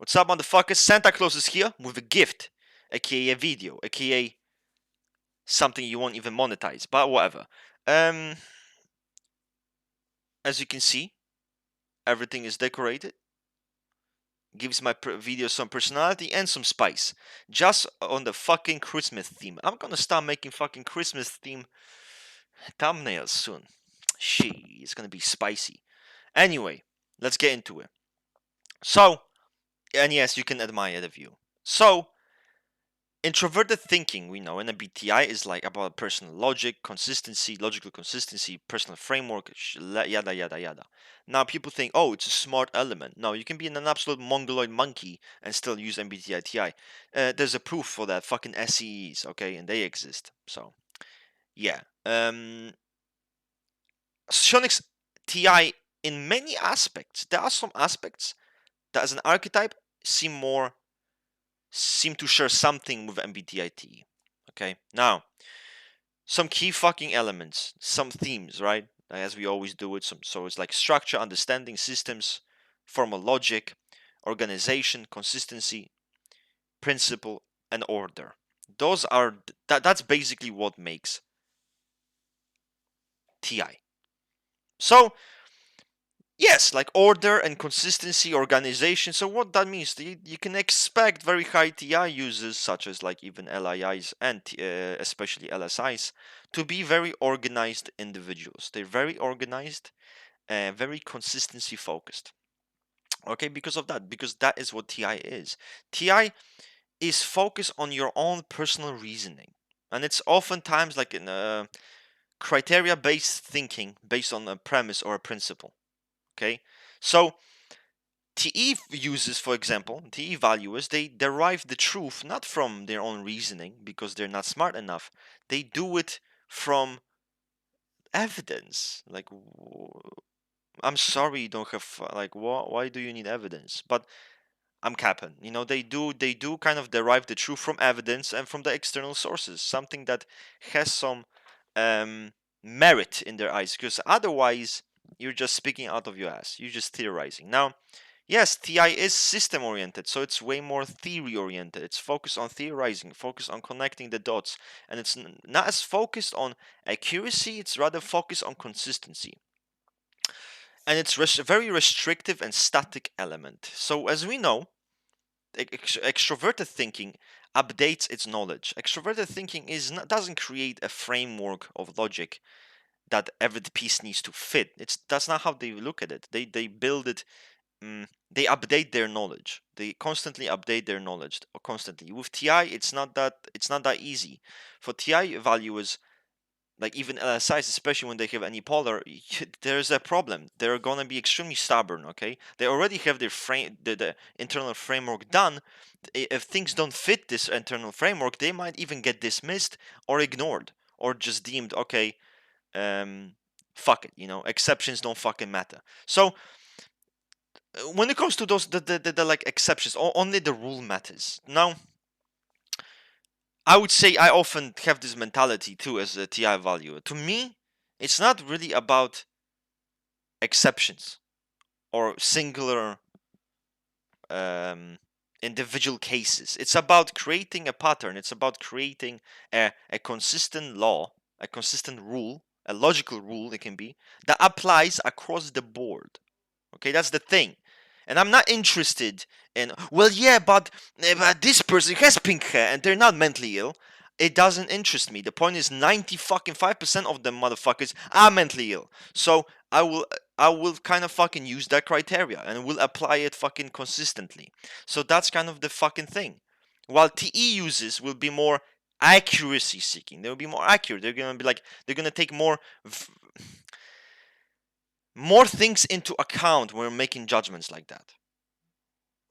What's up, motherfuckers? Santa Claus is here with a gift, aka a video, aka something you won't even monetize, but whatever. Um, as you can see, everything is decorated. Gives my video some personality and some spice. Just on the fucking Christmas theme. I'm gonna start making fucking Christmas theme thumbnails soon. She, it's gonna be spicy. Anyway, let's get into it. So, and yes, you can admire the view. So, introverted thinking, we know in MBTI is like about personal logic, consistency, logical consistency, personal framework, yada yada yada. Now people think, oh, it's a smart element. No, you can be an absolute mongoloid monkey and still use MBTI Ti. There's a proof for that. Fucking SEEs, okay, and they exist. So yeah, Socionics Ti in many aspects. There are some aspects that, as an archetype, seem to share something with MBTI Ti. Okay, now some key fucking elements, some themes, right? As we always do it. So it's like structure, understanding, systems, formal logic, organization, consistency, principle, and order. Those are that's basically what makes TI. So yes, like order and consistency, organization. So what that means, you can expect very high TI users, such as like even LIIs and especially LSIs, to be very organized individuals. They're very organized and very consistency focused. Okay, because that is what TI is. TI is focused on your own personal reasoning, and it's oftentimes like in a criteria-based thinking based on a premise or a principle. Okay, so TE users, for example, TE valuers, they derive the truth not from their own reasoning because they're not smart enough. They do it from evidence. Like, I'm sorry you don't have like why do you need evidence? But I'm capping. You know, they do kind of derive the truth from evidence and from the external sources, something that has some um, merit in their eyes, because otherwise you're just speaking out of your ass. You're just theorizing. Now, yes, TI is system oriented, so it's way more theory oriented. It's focused on theorizing, focused on connecting the dots, and it's not as focused on accuracy. It's rather focused on consistency, and it's very restrictive and static element. So as we know, extroverted thinking updates its knowledge. Extroverted thinking doesn't create a framework of logic that every piece needs to fit. That's not how they look at it. They build it. They update their knowledge. They constantly update their knowledge constantly. With TI, it's not that easy. For TI valuers, like even LSIs, especially when they have any polar, there's a problem. They're gonna be extremely stubborn. Okay, they already have their the internal framework done. If things don't fit this internal framework, they might even get dismissed or ignored or just deemed okay. Fuck it. Exceptions don't fucking matter. So when it comes to those the like exceptions, only the rule matters. Now, I would say I often have this mentality too as a TI valuer. To me, it's not really about exceptions or singular um, individual cases. It's about creating a pattern. It's about creating a consistent law, a consistent rule, a logical rule, it can be, that applies across the board. Okay, that's the thing. And I'm not interested in, well, yeah, but this person has pink hair and they're not mentally ill. It doesn't interest me. The point is 90 fucking 5% of them motherfuckers are mentally ill. So I will kind of fucking use that criteria and will apply it fucking consistently. So that's kind of the fucking thing. While TE users will be more accuracy seeking. They'll be more accurate. They're gonna be like they're gonna take more things into account when we're making judgments like that.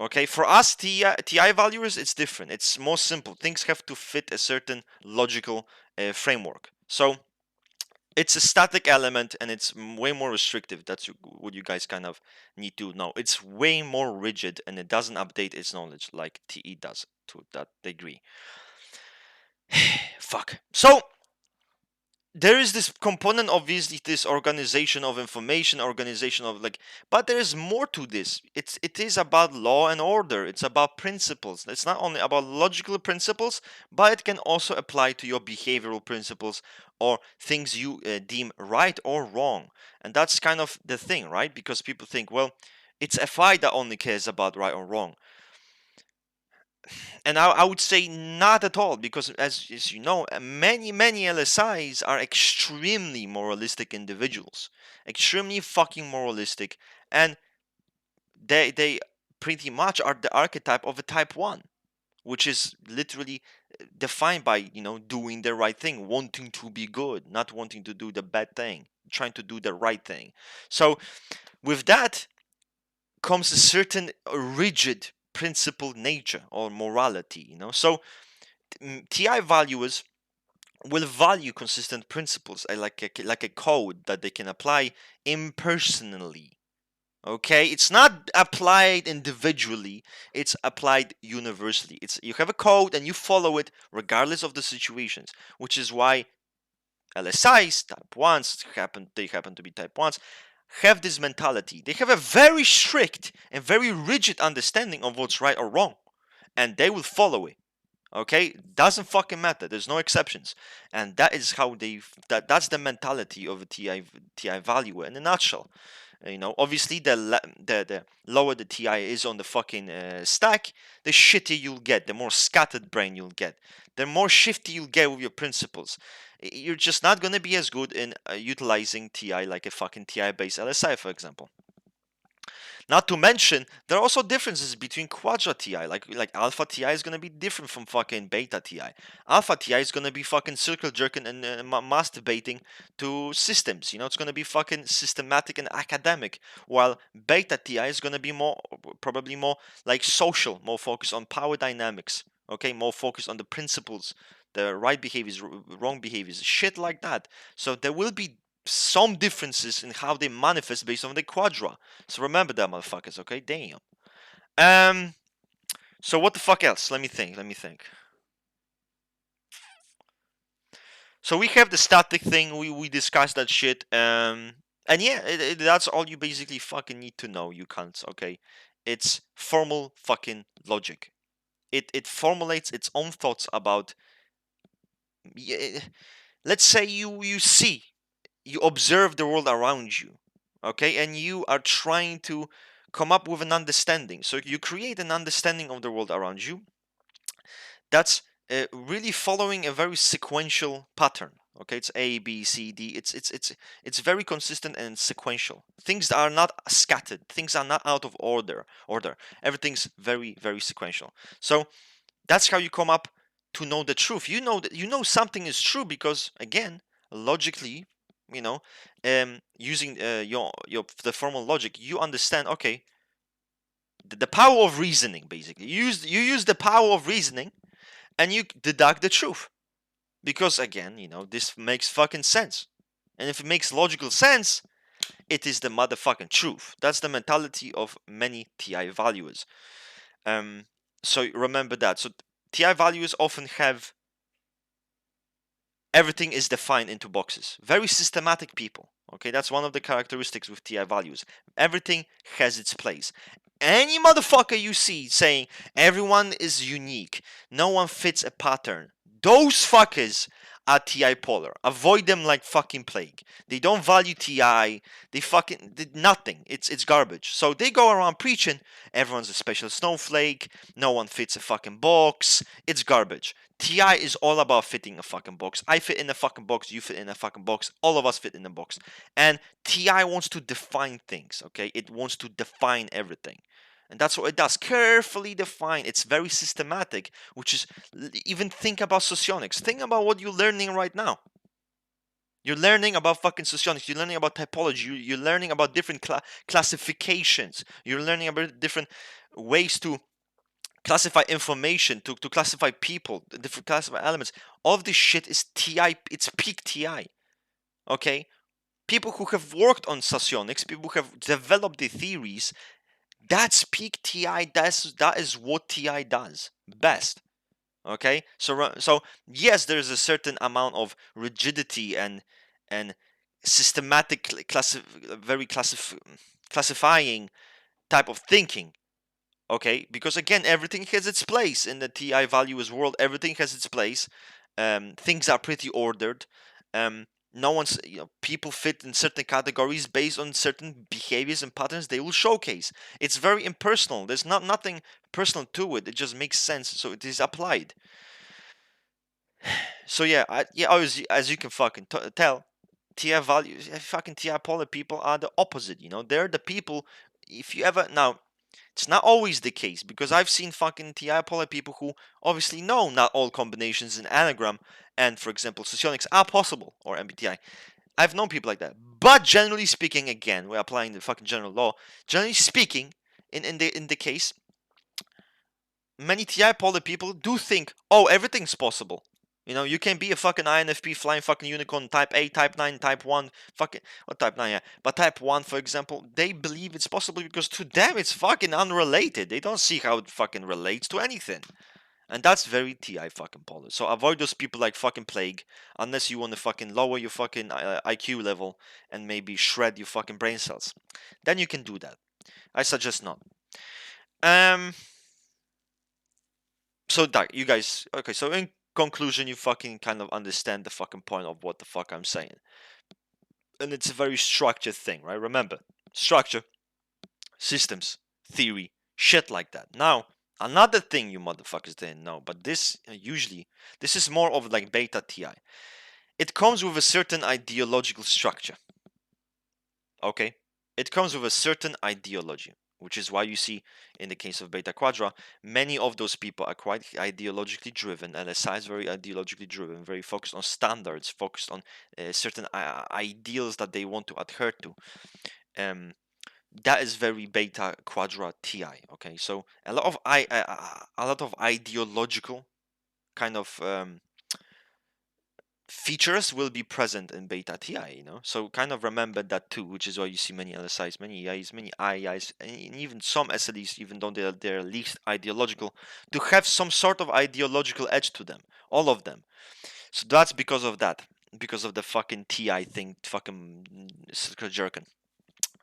Okay, for us TI valuers, it's different. It's more simple. Things have to fit a certain logical framework. So it's a static element and it's way more restrictive. That's what you guys kind of need to know. It's way more rigid and it doesn't update its knowledge like TE does to that degree. Fuck. So there is this component, obviously, this organization of information, organization of like, but there is more to this. It is about law and order. It's about principles. It's not only about logical principles, but it can also apply to your behavioral principles or things you deem right or wrong. And that's kind of the thing, right? Because people think, well, it's FI that only cares about right or wrong. And I would say not at all, because as you know, many LSIs are extremely moralistic individuals, extremely fucking moralistic, and they pretty much are the archetype of a type 1, which is literally defined by, doing the right thing, wanting to be good, not wanting to do the bad thing, trying to do the right thing. So with that comes a certain rigid principled nature or morality. So TI valuers will value consistent principles, like a code that they can apply impersonally. Okay, it's not applied individually; it's applied universally. It's you have a code and you follow it regardless of the situations, which is why LSIs type ones happen to be type ones have this mentality. They have a very strict and very rigid understanding of what's right or wrong, and they will follow it. Okay, doesn't fucking matter. There's no exceptions, and that is how that's the mentality of a TI value in a nutshell. Obviously, the lower the TI is on the fucking stack, the shittier you'll get, the more scattered brain you'll get, the more shifty you'll get with your principles. You're just not gonna be as good in utilizing TI like a fucking TI based LSI, for example. Not to mention, there are also differences between quadra TI. Like alpha TI is gonna be different from fucking beta TI. Alpha TI is gonna be fucking circle jerking and masturbating to systems. It's gonna be fucking systematic and academic. While beta TI is gonna be probably more like social, more focused on power dynamics. Okay, more focused on the principles, the right behaviors, wrong behaviors, shit like that. So there will be some differences in how they manifest based on the quadra. So remember that, motherfuckers, okay? Damn. Um. So what the fuck else? Let me think. Let me think. So we have the static thing. We discussed that shit. And yeah, that's all you basically fucking need to know. You can't. Okay. It's formal fucking logic. It formulates its own thoughts about. Yeah, let's say you observe the world around you, okay, and you are trying to come up with an understanding. So you create an understanding of the world around you that's really following a very sequential pattern. Okay, it's A, B, C, D. It's very consistent and sequential. Things are not scattered. Things are not out of order. Everything's very sequential. So that's how you come up to know the truth. You know that something is true because, again, logically, you know using your the formal logic, you understand, okay, the power of reasoning. Basically, you use the power of reasoning and you deduct the truth, because, again, this makes fucking sense. And if it makes logical sense, it is the motherfucking truth. That's the mentality of many TI valuers. um so remember that. So TI valuers often have everything is defined into boxes. Very systematic people. Okay, that's one of the characteristics with TI values. Everything has its place. Any motherfucker you see saying everyone is unique, no one fits a pattern, those fuckers are TI polar. Avoid them like fucking plague. They don't value TI. They fucking did nothing. It's garbage. So they go around preaching everyone's a special snowflake. No one fits a fucking box. It's garbage. TI is all about fitting a fucking box. I fit in a fucking box. You fit in a fucking box. All of us fit in a box. And TI wants to define things. Okay, it wants to define everything. And that's what it does. Carefully define. It's very systematic, which is, even think about socionics. Think about what you're learning right now. You're learning about fucking socionics. You're learning about typology. You're learning about different classifications. You're learning about different ways to classify information, to classify people, different classify elements. All of this shit is TI. It's peak TI. Okay? People who have worked on socionics, people who have developed the theories, that's peak TI. That is what TI does best. Okay, so yes, there's a certain amount of rigidity and and systematically classifying type of thinking. Okay, because again, everything has its place in the TI values world. Everything has its place. Things are pretty ordered. No one's, people fit in certain categories based on certain behaviors and patterns they will showcase. It's very impersonal. There's nothing personal to it. It just makes sense, so it is applied. So yeah, as you can fucking tell, TI values, fucking TI polar people are the opposite. They're the people. If you ever now, it's not always the case, because I've seen fucking TI polar people who obviously know not all combinations in anagram and, for example, socionics are possible, or MBTI. I've known people like that. But generally speaking, again, we're applying the fucking general law. Generally speaking, in the case, many TI polar people do think, oh, everything's possible. You can be a fucking INFP flying fucking unicorn type A, type 9, type 1, fucking, what type 9, yeah. But type 1, for example, they believe it's possible because to them it's fucking unrelated. They don't see how it fucking relates to anything. And that's very TI fucking polar. So avoid those people like fucking plague, unless you want to fucking lower your fucking IQ level and maybe shred your fucking brain cells. Then you can do that. I suggest not. Um, so that you guys, okay, so in conclusion, you fucking kind of understand the fucking point of what the fuck I'm saying. And it's a very structured thing, right? Remember, structure, systems, theory, shit like that. Now, another thing you motherfuckers didn't know, but this usually, this is more of like beta TI. It comes with a certain ideological structure. Okay? It comes with a certain ideology, which is why you see in the case of Beta Quadra, many of those people are quite ideologically driven. LSI is very ideologically driven, very focused on standards, focused on certain ideals that they want to adhere to. That is very Beta Quadra Ti. Okay, so a lot of ideological kind of features will be present in beta TI. So kind of remember that too, which is why you see many LSIs, many EIs, many IIs, and even some SLEs, even though they're least ideological, to have some sort of ideological edge to them, all of them. So that's because of that, because of the fucking TI thing, fucking circle jerking.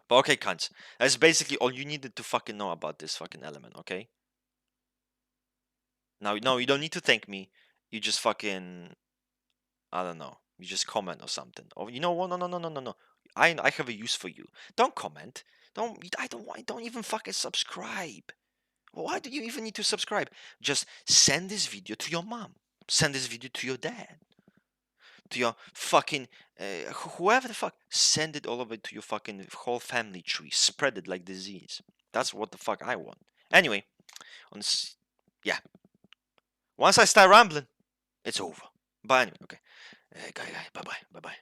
But okay, cunts, that's basically all you needed to fucking know about this fucking element. Okay. Now, no, you don't need to thank me. You just fucking, I don't know. You just comment or something. Or you know what? No, no, no, no, no, no. I have a use for you. Don't comment. Don't even fucking subscribe. Why do you even need to subscribe? Just send this video to your mom. Send this video to your dad. To your fucking whoever the fuck. Send it all over to your fucking whole family tree. Spread it like disease. That's what the fuck I want. Anyway, yeah. Once I start rambling, it's over. But anyway, okay. Bye bye. Bye bye.